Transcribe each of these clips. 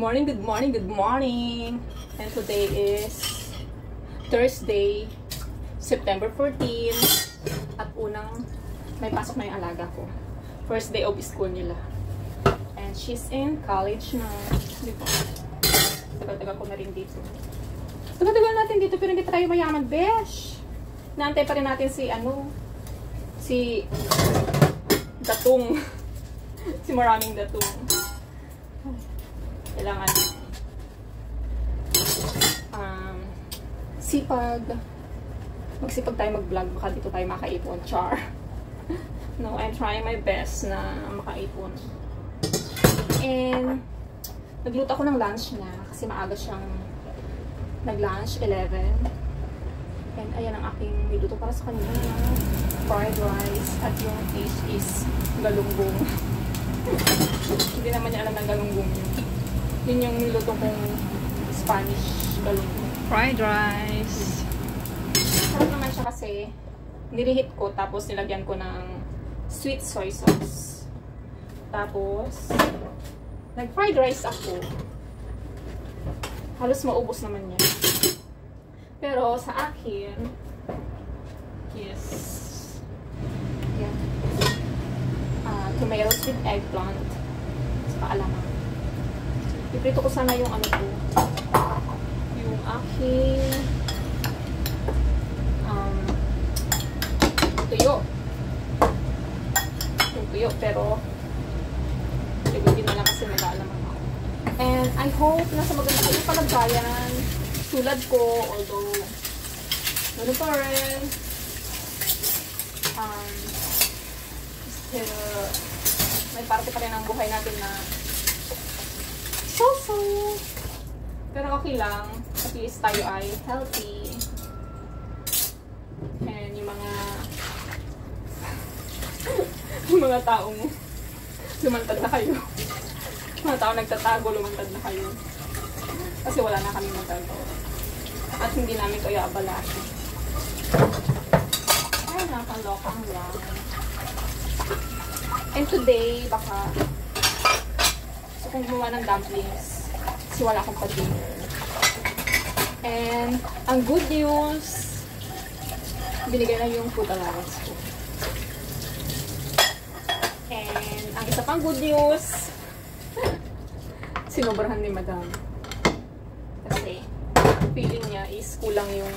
morning, good morning, good morning! And today is Thursday, September 14. At unang may pasok na yung alaga ko. First day of school nila. And she's in college na. Dito. Tagal-tagal ko na rin dito. Tagal-tagal natin dito pero hindi pa tayo mayaman, besh! Naantay pa rin natin si si Datong. Si maraming Datong. Kailangan sipag. Magsipag tayo mag-vlog. Baka dito tayo makaipon. Char. No, I'm trying my best na makaipon. And nagluto ako ng lunch niya kasi maaga siyang nag-lunch, 11. And ayan ang aking niluto para sa kanya. Fried rice at yung fish is galunggong. Hindi naman niya alam ng galunggong yun. Yun yung niluto kong Spanish galunggong. Fried rice. Sarap naman siya kasi nirehit ko tapos nilagyan ko ng sweet soy sauce. Tapos nag-fried rice ako. Halos maubos naman niya. Pero sa akin, yes. Yan. Tomatoes with eggplant. Sa alamang. Iprito ko sana yung ano ko. Yung aking tuyo. Yung tuyo, pero hindi na lang kasi nag-aalamang ako. And I hope nasa maganda kayong palagayan. Tulad ko, although ano pa rin, still, may parte pa rin ang buhay natin na so. Pero okay lang. At least tayo ay healthy. And yung mga taong lumantad na kayo. Mga taong nagtatago, lumantad na kayo. Kasi wala na kami magagawa. At hindi namin kayo abalahin. Ay, nakalokang lang. And today, baka gusto kong gumawa ng dumplings. Kasi wala akong pa-dinner. And ang good news, binigay na yung food allowance ko. And ang isa pang good news, sinobrahan ni Madam. Kasi feeling niya is kulang yung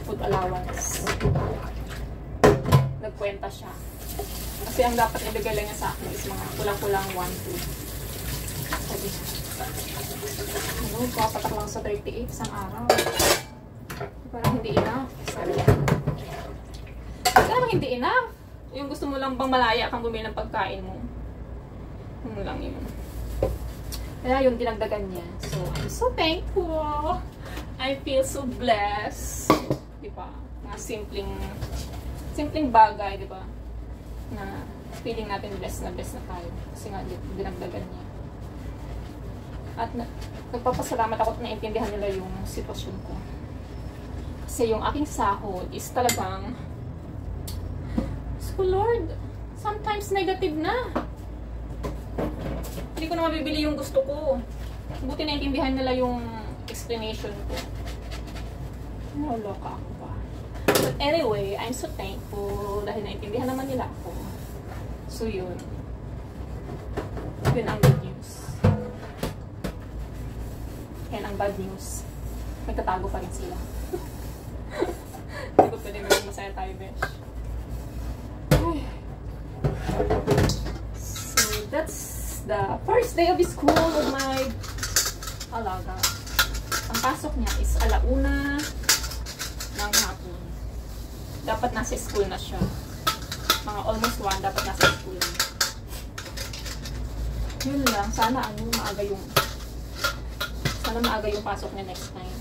food allowance. Nagkwenta siya. Kasi ang dapat ibigay lang niya sa akin is mga kulang-kulang 1-2. Sabi siya. Ano, papatak lang sa 38 isang araw. Parang hindi enough. Sabi niya. Parang hindi enough. Yung gusto mo lang bang malaya kang bumili ng pagkain mo. Ano lang yun. Kaya yun, dinagdagan niya. So, I'm so thankful. I feel so blessed. Diba? Mga simpleng bagay, diba? Na feeling natin blessed na tayo. Kasi nga, dinagdagan niya. At nagpapasalamat ako at naintindihan nila yung sitwasyon ko. Kasi yung aking sahod is talagang, so Lord, sometimes negative na. Hindi ko na mabibili yung gusto ko. Buti naintindihan nila yung explanation ko. Loka ako pa. But anyway, I'm so thankful dahil naintindihan naman nila ako. So yun. Yun ang good news. And ang bad news, nagtatago pa rin sila. Hindi ko pwede maging masaya tayo, besh. So that's the first day of school of my alaga. Ang pasok niya is 1:00 ng hapon. Dapat nasa school na siya. Mga almost 1, dapat nasa school na. Yun lang. Sana maaga yung pasok niya next time.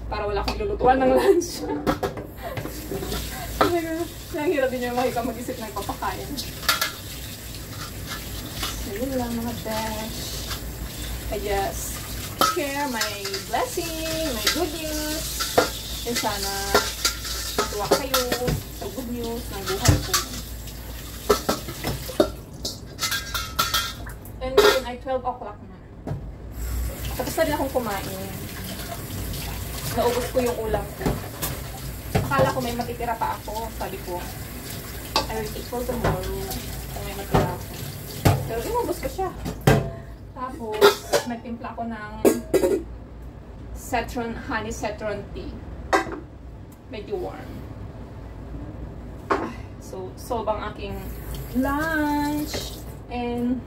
Para wala akong lulutuan ng lunch. Ang hirap din yung makika mag-isip ng papakain. So, yun lang mga besh. I just share my blessing, my good news. And sana matuwa kayo sa good news ng buhay ko. And ngayon ay 12 o'clock na. na rin akong kumain. Naubos ko yung ulam ko. Akala ko may matitira pa ako. Sabi ko, I will eat for tomorrow. Kung may matira ako. Pero inubos ko siya. Tapos, nagtimpla ko ng honey citron tea. Medyo warm. So, solve ang aking lunch. And,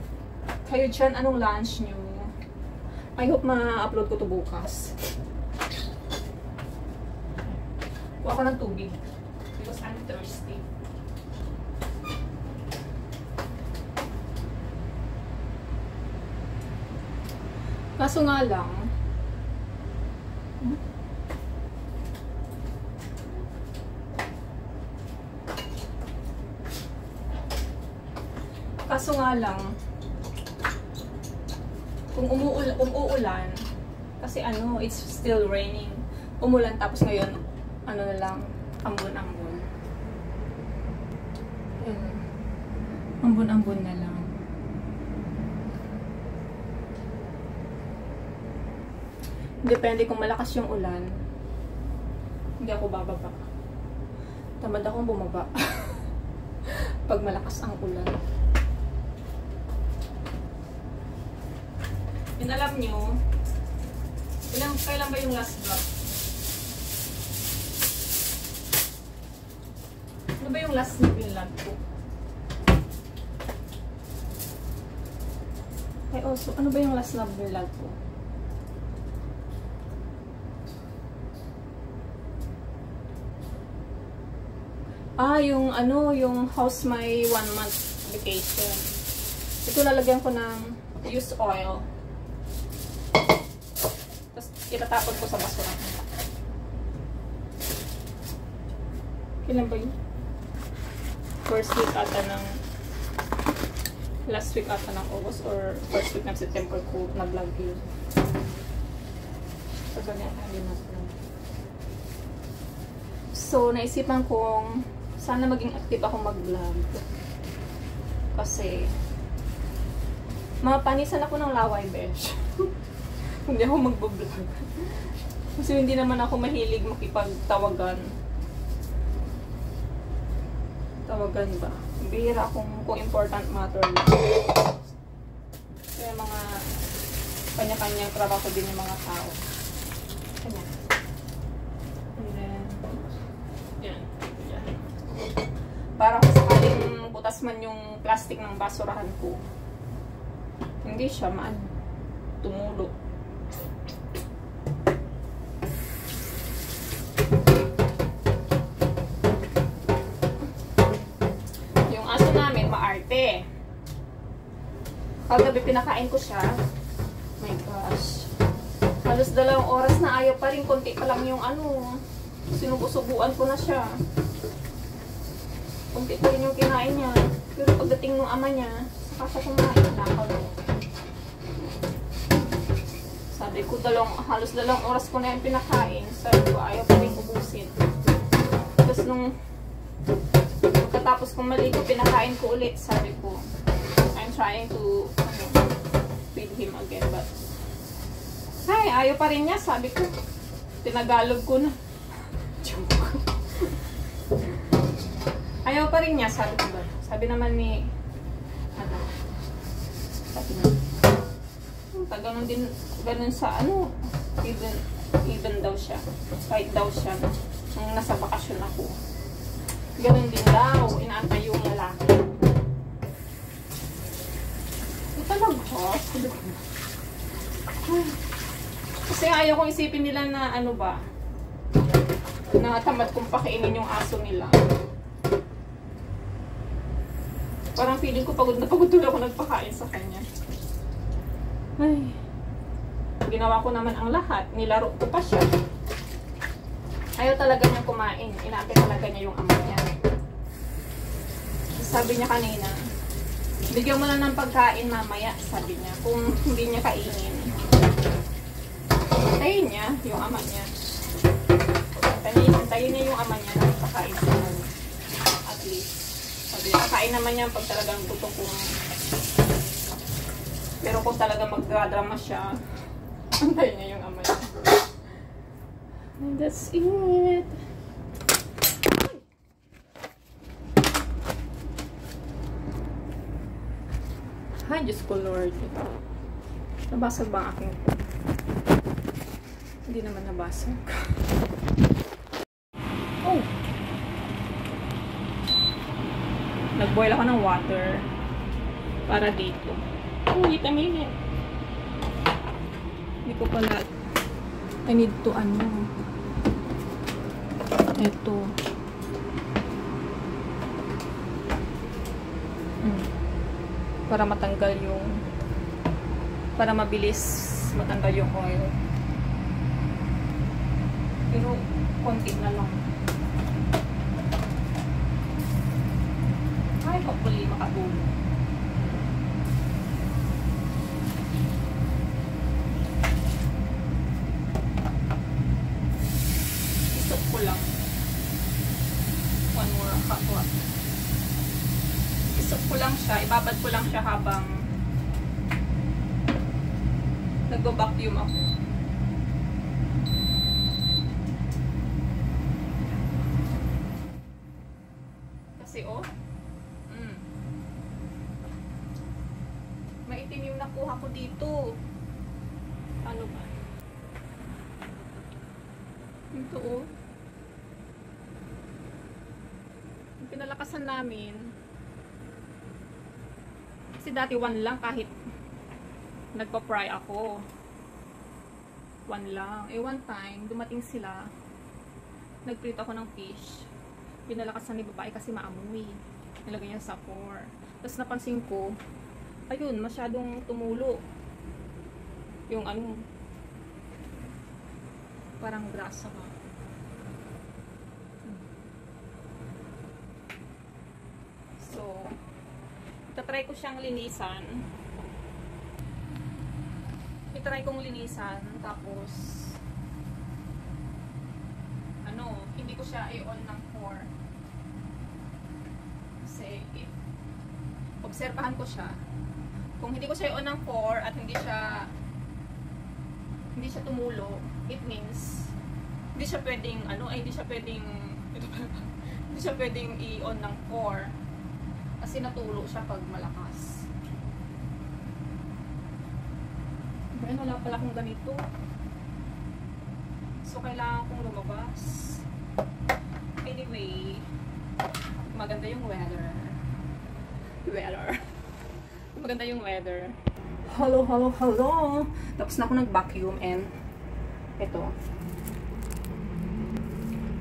kayo dyan, anong lunch nyo? I hope ma-upload ko to bukas. Kuha ko ng tubig. Because I'm thirsty. Kaso nga lang, kung uulan, kasi ano, it's still raining. Umulan tapos ngayon, ano na lang, ambon-ambon. Ambon-ambon na lang. Depende kung malakas yung ulan, hindi ako bababa. Tamad akong bumaba. Pag malakas ang ulan. Yun, alam nyo, kailan ba yung last vlog? Ano ba yung last vlog ko? Ay, also, ano ba yung last vlog ko? Yung ano, yung house my 1 month vacation. Ito lalagyan ko ng used oil. Tapos itatapon ko sa basura. Kailan ba yun? First week ata ng last week ata ng August or first week ng September ko na-vlog yun. So, ganyan natin na-vlog. So, naisipan kong sana maging active ako mag-vlog. Kasi, mapanisan ako ng laway, besh. Hindi ako mag-vlog. Kasi hindi naman ako mahilig makipagtawagan. Tawagan ba? Bihira kung important matter lang. Kaya mga kanya-kanyang trabaho din yung mga tao. Kanya. And then, yan. Para kung sakaling butas man yung plastic ng basurahan ko, hindi siya tumulo. Yung aso namin, maarte. Kagabi pinakain ko siya. My gosh. Halos 2 oras na ayaw pa rin. Konti pa lang yung ano. Sinubusubuan ko na siya. Kunti pa rin yung kinain niya. Pero pagdating ng ama niya, saka siya kumain. Nakalo. Sabi ko, halos 2 oras ko na yung pinakain. Sabi ko, ayaw pa rin ubusin. Tapos nung pagkatapos kong maligo, pinakain ko ulit. Sabi ko, I'm trying to feed him again. But, ayaw pa rin niya. Sabi ko, tinagalog ko na. Joke. Ayaw pa rin niya, sabi ko ba? Sabi naman ni, sabi niya, ganun din, ganun sa even daw siya. Kahit daw siya, nung nasa bakasyon ako. Ganun din daw, inaantay yung lalaki. Ito talaga, kasi ayaw kong isipin nila na ano ba, na tamad kong pakainin yung aso nila. Parang feeling ko pagod na pagod tuloy ako nagpakain sa kanya. Ay. Ginawa ko naman ang lahat. Nilaro ko pa siya. Ayaw talaga niya kumain. Inaapit talaga niya yung ama niya. Sabi niya kanina, bigyan mo lang ng pagkain mamaya, sabi niya. Kung hindi niya kainin, antayin niya yung ama niya. Antayin niya yung ama niya na pagkain sa kanya. At least. Sabi, kakain naman yan pag talagang gusto kong. Pero kung talagang magdradrama siya, Antayin niya yung amoy. And that's it. Ay, Diyos ko Lord. Nabasag ba ang aking phone? Hindi naman nabasag. Oh! Nag-boil ako ng water para dito. Oh, wait a minute. Hindi ko pala. I need to ito. Para matanggal yung para mabilis matanggal yung oil. Pero konti na lang. Ay, hopefully makatulong. Isok ko lang. One more hot water. Isok ko lang siya. Ibabad ko lang siya habang nagbo-vacuum ako. Kasi maitim yung nakuha ko dito. Ano ba? Ito yung pinalakasan namin. Kasi dati 1 lang kahit nagpa-fry ako. 1 lang. One time, dumating sila. Nagprito ako ng fish. Pinalakasan ni babae kasi maamoy. Nilagay niya sa 4. Tapos napansin ko, ayun, masyadong tumulo. Yung parang grasa ba. So, itatry ko siyang linisan. Itry kong linisan, tapos hindi ko siya i-on ng 4 kasi obserbahan ko siya. Kung hindi ko siya i-on ng 4 at hindi siya tumulo, it means hindi siya pwedeng hindi siya pwedeng i-on ng 4 kasi natulo siya pag malakas. Ayun, wala pala akong ganito. So, kailangan kong lumabas. Anyway, maganda yung weather. Maganda yung weather. Hello. Tapos na ako nag-vacuum and ito.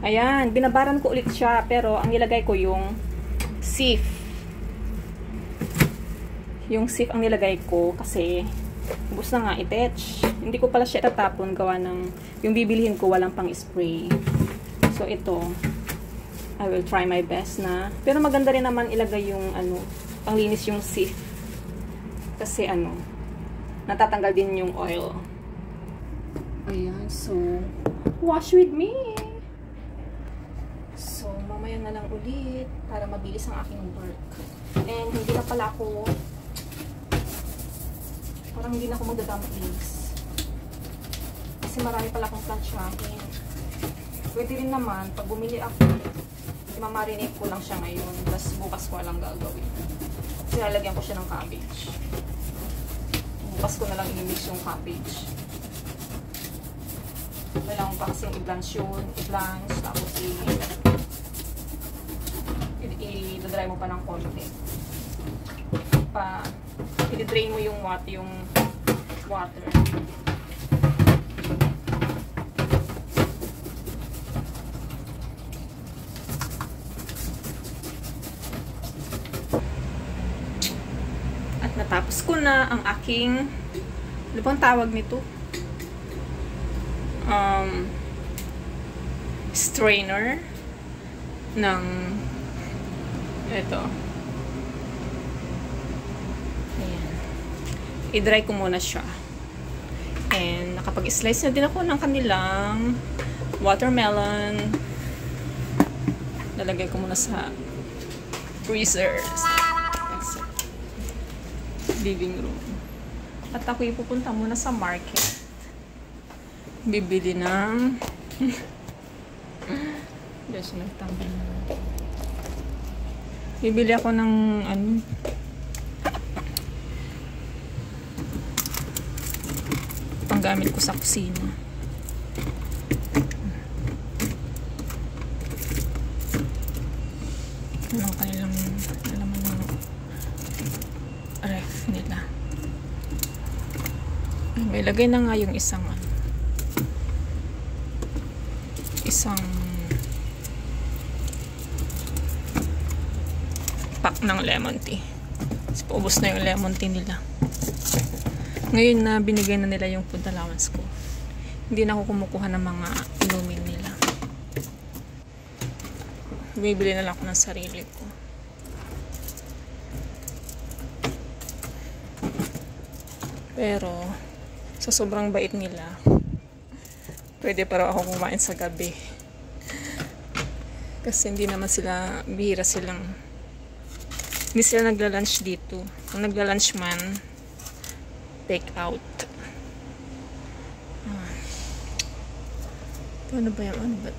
Ayan, binabaran ko ulit siya pero ang nilagay ko yung sieve. Yung sieve ang nilagay ko kasi ubos na nga i-tetch. Hindi ko pala siya itatapon gawa ng yung bibilihin ko walang pang spray. So ito, I will try my best na. Pero maganda rin naman ilagay yung panglinis yung sieve. Kasi natatanggal din yung oil. Ayan, so wash with me. So mamaya na lang ulit para mabilis ang aking work. And hindi na pala ako parang hindi na ako magdadumplings. Kasi marami pala akong planchahin. Pwede rin naman, pag bumili ako, mamarinate ko lang siya ngayon. Tapos bukas ko lang gagawin. Kasi lalagyan ko siya ng cabbage. Bukas ko na lang i-mix yung cabbage. Kailangan pa kasi yung i-blanch yun. I-blanch, tapos i-dry mo pa ng konti. I-drain mo yung water. At natapos ko na ang aking, ano bang tawag nito? Strainer ng ito. I-dry ko muna siya. And nakapag-slice na din ako ng kanilang watermelon. Lalagay ko muna sa freezer. Living room. At ako ipupunta muna sa market. bibili ng Diyos, nagtambal na. Bibili ako ng ano, panggamit ko sa kusina. Anong kanilang alaman ng ref nila. May lagay na nga yung isang pack ng lemon tea. Kasi paubos na yung lemon tea nila. Ngayon na binigay na nila yung food allowance ko, hindi na ako kumukuha ng mga inumin nila. Bibili na lang ako ng sarili ko. Pero sa sobrang bait nila, pwede pa raw ako kumain sa gabi. Kasi hindi naman sila, bihira silang, hindi sila nagla-lunch dito. Kung nagla-lunch man, take out. Ano ba yung ano ba?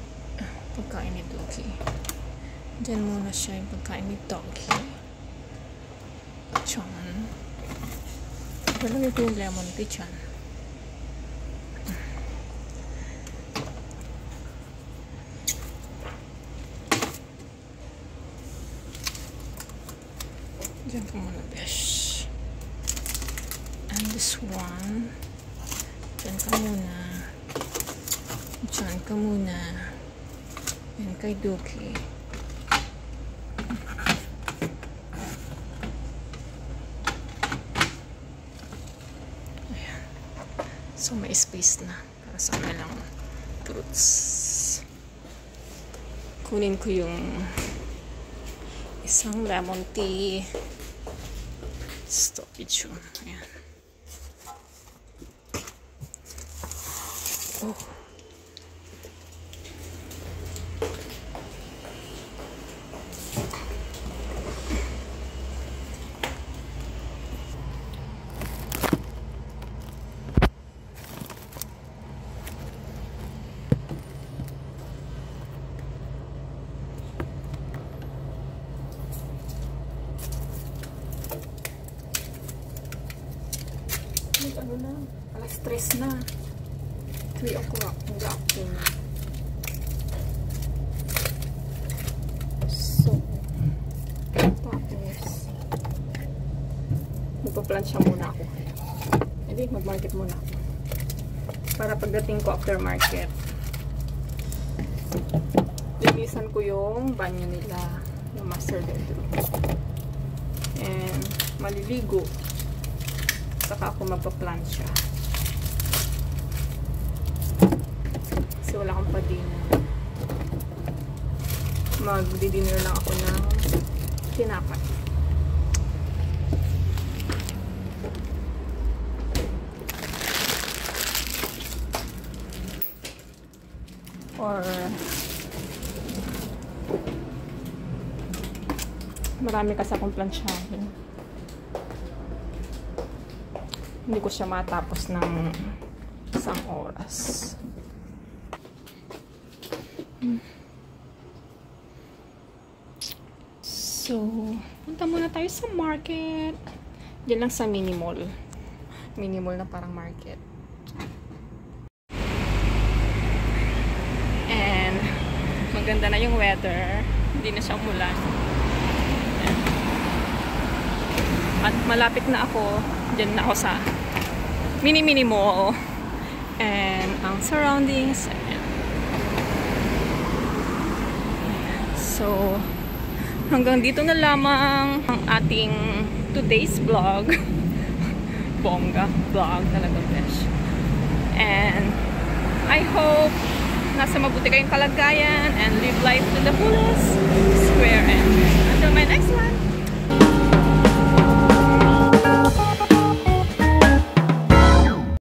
Pagkain ni Doggy. Diyan muna siya yung pagkain ni Doggy. Chan. Palagay ko yung lemon tea, Chan. Diyan ka muna, besh. And this one. Diyan ka muna. Diyan ka muna. Yan kay Doggy. Ayan. So may space na para sa kanilang fruits. Kunin ko yung isang lemon tea. Stop it, yun. Ayan. Oh. Ano na? Alas 3 na. 3 o'clock in the afternoon. So, tapos magpa-plancha muna ako. Hindi, mag-market muna ako. Para pagdating ko after market, linisan ko yung banyo nila, yung master bedroom. And maliligo. Saka ako magpa-plancha. Kasi wala akong pa-dinner. Magdi-dinner lang ako ng tinapay. Or marami kasi akong planchahin. Hindi ko siya matapos ng isang oras. So, punta muna tayo sa market. Diyan lang sa mini mall. Mini mall na parang market. And maganda na yung weather. Hindi na siya umulan. At malapit na ako. Diyan na ako sa mini mall. And ang surroundings. So, hanggang dito na lamang ang ating today's vlog. Bongga vlog talaga, besh. And I hope nasa mabuti kayong kalagayan and live life to the fullest. Square and until my next one.